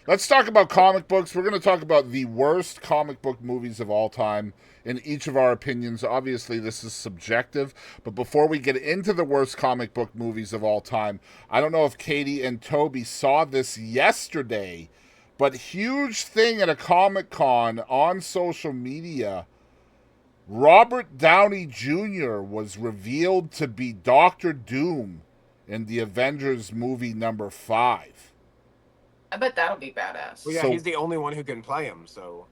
Let's talk about comic books. We're going to talk about the worst comic book movies of all time in each of our opinions. Obviously, this is subjective, but before we get into the worst comic book movies of all time, I don't know if Kadie and Toby saw this yesterday, but huge thing at a Comic Con on social media. Robert Downey Jr. was revealed to be Doctor Doom in the Avengers movie number 5. I bet that'll be badass. Well, yeah, So he's the only one who can play him, so.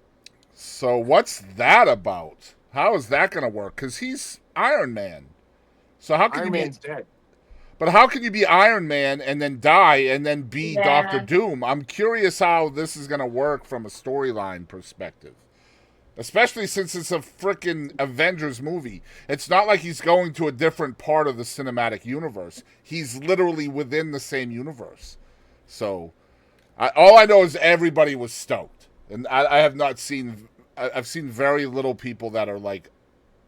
So what's that about? How is that going to work? Because he's Iron Man. So how can Iron you be? Man's dead. But how can you be Iron Man and then die and then be Doctor Yeah. Doom? I'm curious how this is going to work from a storyline perspective. Especially since it's a freaking Avengers movie. It's not like he's going to a different part of the cinematic universe. He's literally within the same universe. So, all I know is everybody was stoked. And I have not seen... I've seen very little people that are, like,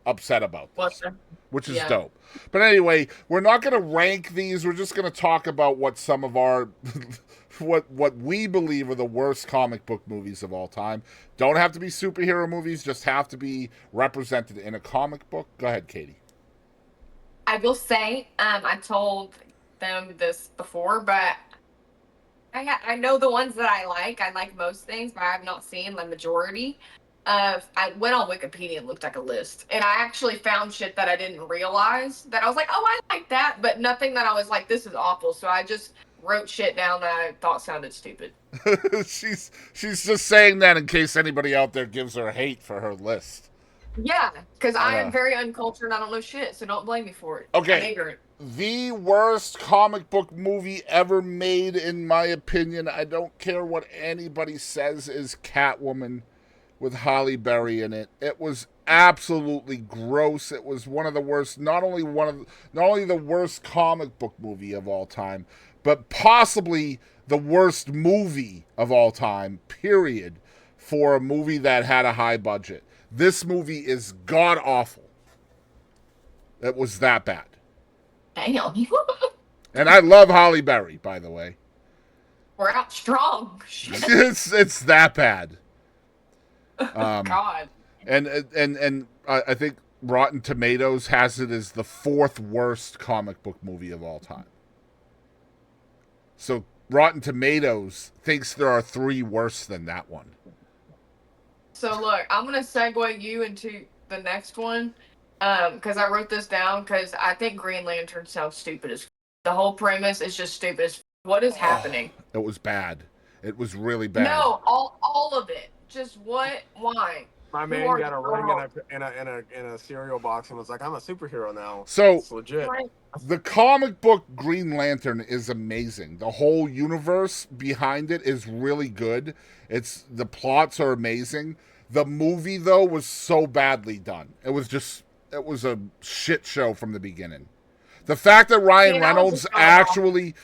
upset about this, which is dope. But anyway, we're not going to rank these. We're just going to talk about what some of our... what we believe are the worst comic book movies of all time. Don't have to be superhero movies, just have to be represented in a comic book. Go ahead, Kadie. I will say, I told them this before, but I know the ones that I like. I like most things, but I have not seen the majority. I went on Wikipedia and looked like a list, and I actually found shit that I didn't realize that I was like, oh, I like that, but nothing that I was like, this is awful. So I just wrote shit down that I thought sounded stupid. she's just saying that in case anybody out there gives her hate for her list. Yeah, because I am very uncultured and I don't know shit, so don't blame me for it. Okay. I'm ignorant. The worst comic book movie ever made, in my opinion, I don't care what anybody says, is Catwoman with Halle Berry in it. It was absolutely gross. It was one of the worst, not only the worst comic book movie of all time, but possibly the worst movie of all time, period, for a movie that had a high budget. This movie is god awful. It was that bad. Damn. And I love Halle Berry, by the way. We're out strong. It's that bad. God. And I think Rotten Tomatoes has it as the 4th worst comic book movie of all time. So Rotten Tomatoes thinks there are 3 worse than that one. So look, I'm gonna segue you into the next one, because I wrote this down because I think Green Lantern sounds stupid as. The whole premise is just stupid as. What is happening? It was bad. It was really bad. No, all of it. Just what? Why? My man got a ring in a cereal box and was like, I'm a superhero now. So it's legit. The comic book Green Lantern is amazing. The whole universe behind it is really good. The plots are amazing. The movie though was so badly done. It was a shit show from the beginning. The fact that Ryan Reynolds actually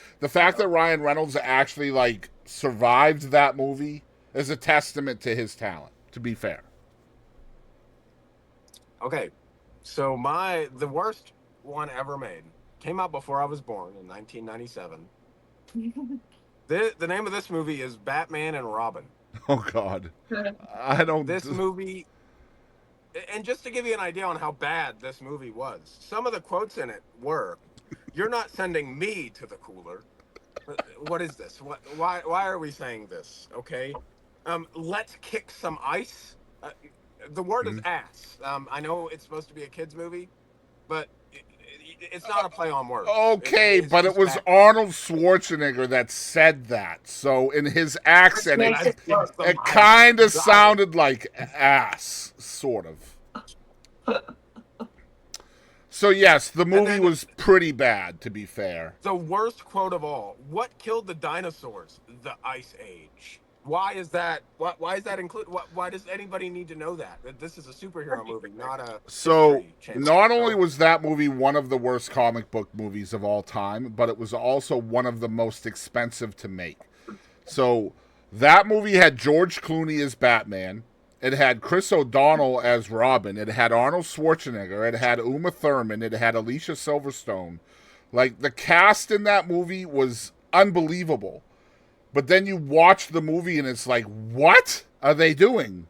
like survived that movie is a testament to his talent, to be fair. Okay, so the worst one ever made came out before I was born in 1997. The name of this movie is Batman and Robin. Oh God, I don't. This movie, and just to give you an idea on how bad this movie was, some of the quotes in it were, "You're not sending me to the cooler." What is this? Why are we saying this? Okay, let's kick some ice. The word is ass. I know it's supposed to be a kids movie, but it's not a play on words. Okay, but it was Arnold Schwarzenegger that said that. So in his accent, it kind of sounded like ass, sort of. So yes, the movie was pretty bad, to be fair. The worst quote of all: "What killed the dinosaurs? The Ice Age." Why is that? Why is that included? Why does anybody need to know that? That this is a superhero movie, not a. So not only was that movie one of the worst comic book movies of all time, but it was also one of the most expensive to make. So that movie had George Clooney as Batman. It had Chris O'Donnell as Robin. It had Arnold Schwarzenegger. It had Uma Thurman. It had Alicia Silverstone. Like, the cast in that movie was unbelievable. But then you watch the movie and it's like, what are they doing?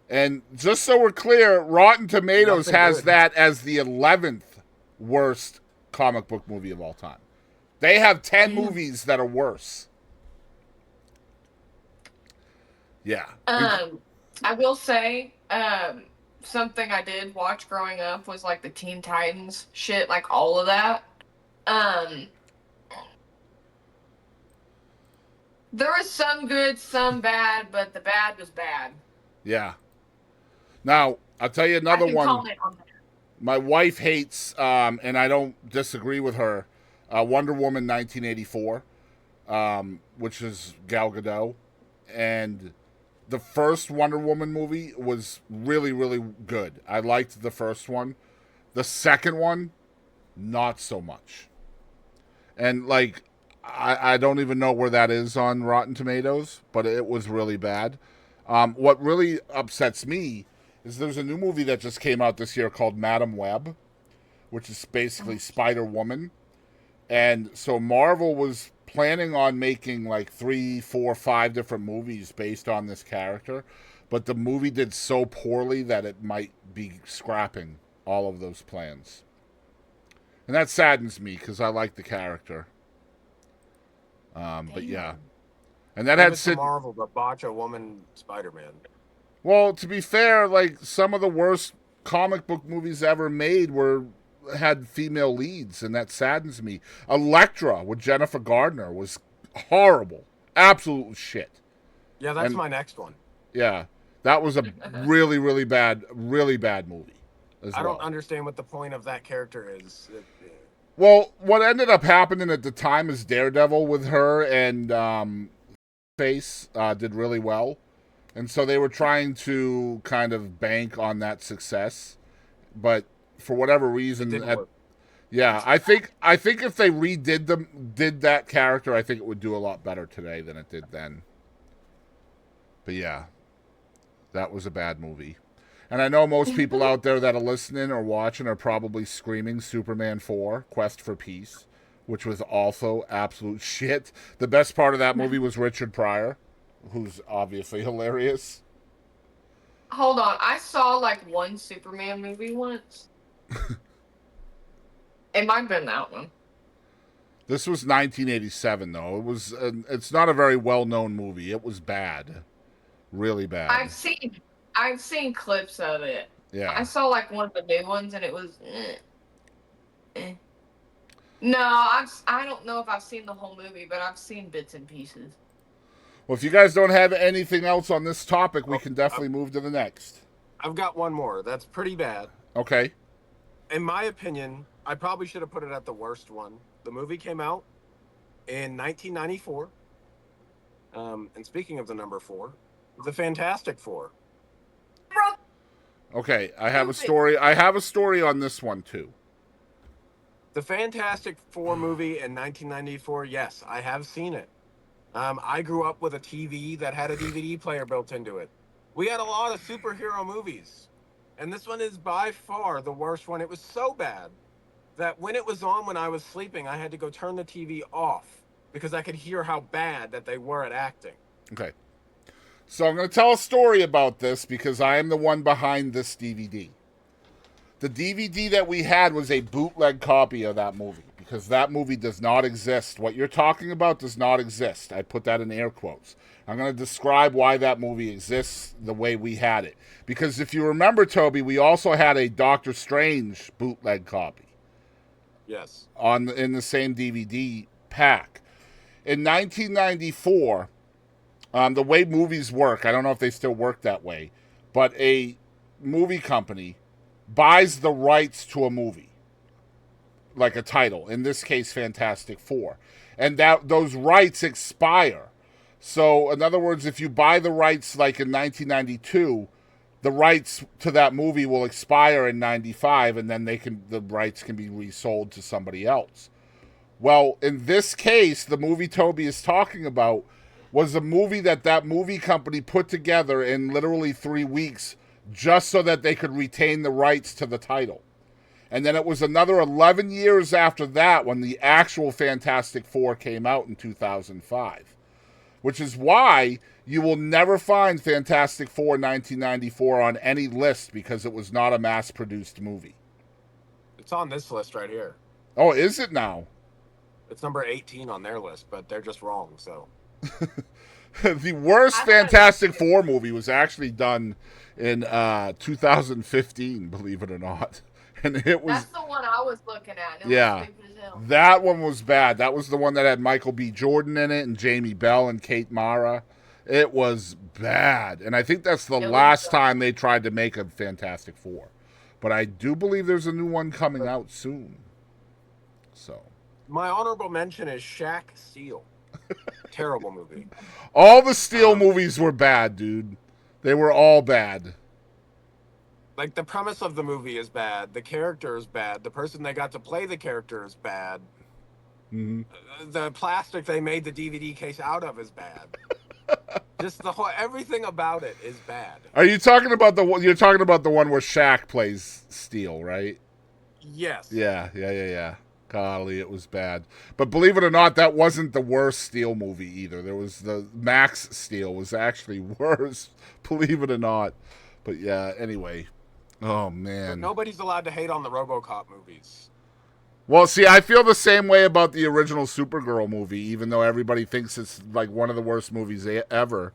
And just so we're clear, Rotten Tomatoes Nothing has good. that as the 11th worst comic book movie of all time. They have 10 movies that are worse. Yeah. I will say, something I did watch growing up was like the Teen Titans shit, like all of that. There was some good, some bad, but the bad was bad. Yeah. Now, I'll tell you another I can one. comment on that. My wife hates, and I don't disagree with her, Wonder Woman 1984, which is Gal Gadot. And the first Wonder Woman movie was really, really good. I liked the first one. The second one, not so much. And, like, I don't even know where that is on Rotten Tomatoes, but it was really bad. What really upsets me is there's a new movie that just came out this year called Madam Web, which is basically Spider Woman. And so Marvel was planning on making like 3, 4, 5 different movies based on this character, but the movie did so poorly that it might be scrapping all of those plans. And that saddens me because I like the character. But yeah. And that Give had it to Marvel, but botch a woman Spider-Man. Well, to be fair, like some of the worst comic book movies ever made had female leads, and that saddens me. Elektra with Jennifer Gardner was horrible, absolute shit. Yeah, that's And- my next one. Yeah, that was a really, really bad movie. As I well. don't understand what the point of that character is. Well, what ended up happening at the time is Daredevil with her and Face did really well. And so they were trying to kind of bank on that success. But for whatever reason, Didn't work. yeah, I think if they did that character, I think it would do a lot better today than it did then. But yeah, that was a bad movie. And I know most people out there that are listening or watching are probably screaming Superman 4, Quest for Peace, which was also absolute shit. The best part of that movie was Richard Pryor, who's obviously hilarious. Hold on, I saw like one Superman movie once. It might have been that one. This was 1987, though. It's not a very well-known movie. It was bad. Really bad. I've seen clips of it. Yeah. I saw like one of the new ones, and it was. No, I don't know if I've seen the whole movie, but I've seen bits and pieces. Well, if you guys don't have anything else on this topic, we can definitely move to the next. I've got one more. That's pretty bad. Okay. In my opinion, I probably should have put it at the worst one. The movie came out in 1994. And speaking of the number 4, The Fantastic Four. Okay, I have a story. I have a story on this one too. The Fantastic Four movie in 1994, yes, I have seen it. I grew up with a TV that had a DVD player built into it. We had a lot of superhero movies. And this one is by far the worst one. It was so bad that when it was on when I was sleeping, I had to go turn the TV off because I could hear how bad that they were at acting. Okay. So I'm going to tell a story about this because I am the one behind this DVD. The DVD that we had was a bootleg copy of that movie because that movie does not exist. What you're talking about does not exist. I put that in air quotes. I'm going to describe why that movie exists the way we had it. Because if you remember, Toby, we also had a Doctor Strange bootleg copy. Yes. In the same DVD pack. In 1994, the way movies work, I don't know if they still work that way, but a movie company buys the rights to a movie, like a title, in this case Fantastic Four, and that those rights expire. So in other words, if you buy the rights like in 1992, the rights to that movie will expire in 95, and then the rights can be resold to somebody else. Well, in this case, the movie Toby is talking about was a movie that movie company put together in literally 3 weeks just so that they could retain the rights to the title. And then it was another 11 years after that when the actual Fantastic Four came out in 2005. which is why you will never find Fantastic Four 1994 on any list because it was not a mass-produced movie. It's on this list right here. Oh, is it now? It's number 18 on their list, but they're just wrong. So The worst Fantastic Four movie was actually done in 2015, believe it or not. And it was... That's the one I was looking at. It Yeah. was stupid as hell. That one was bad. That was the one that had Michael B. Jordan in it and Jamie Bell and Kate Mara. It was bad. And I think that's the last time they tried to make a Fantastic Four. But I do believe there's a new one coming out soon. So... my honorable mention is Shaq Steel. Terrible movie. all the Steel movies were bad, dude. They were all bad. Like, the premise of the movie is bad. The character is bad. The person they got to play the character is bad. Mm-hmm. The plastic they made the DVD case out of is bad. Just the whole, everything about it is bad. Are you talking about the one? You're talking about the one where Shaq plays Steel, right? Yes. Yeah. Golly, it was bad. But believe it or not, that wasn't the worst Steel movie either. There was the Max Steel was actually worse. Believe it or not. But yeah, anyway. Oh man. But nobody's allowed to hate on the RoboCop movies. Well, see, I feel the same way about the original Supergirl movie, even though everybody thinks it's like one of the worst movies ever.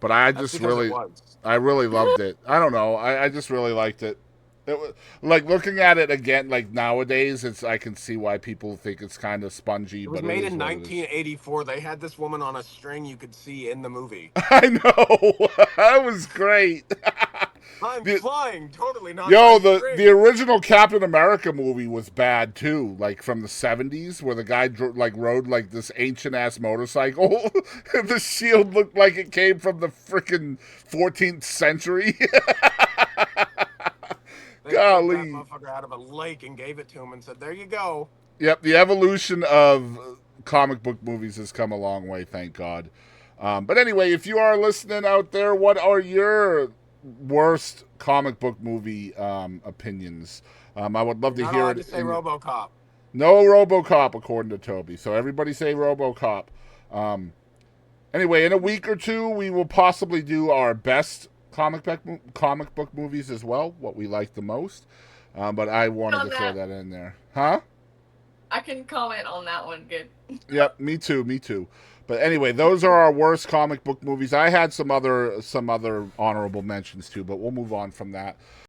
But I just really loved it. I don't know. I just really liked it. It was, like, looking at it again, like nowadays, I can see why people think it's kind of spongy. It was made in 1984. They had this woman on a string you could see in the movie. I know. That was great. I'm flying, totally not. Yo, the original Captain America movie was bad too, like from the 70s, where the guy rode like this ancient ass motorcycle. The shield looked like it came from the freaking 14th century. They Golly, took that motherfucker out of a lake and gave it to him and said, "There you go." Yep, the evolution of comic book movies has come a long way, thank God. But anyway, if you are listening out there, what are your worst comic book movie opinions? I would love to Not hear allowed it. to say RoboCop. No RoboCop, according to Toby. So everybody say RoboCop. Anyway, in a week or two, we will possibly do our best comic book movies as well, what we like the most. But I wanted to throw that in there. Huh? I can comment on that one. Good. Yep, me too. But anyway, those are our worst comic book movies. I had some other honorable mentions too, but we'll move on from that.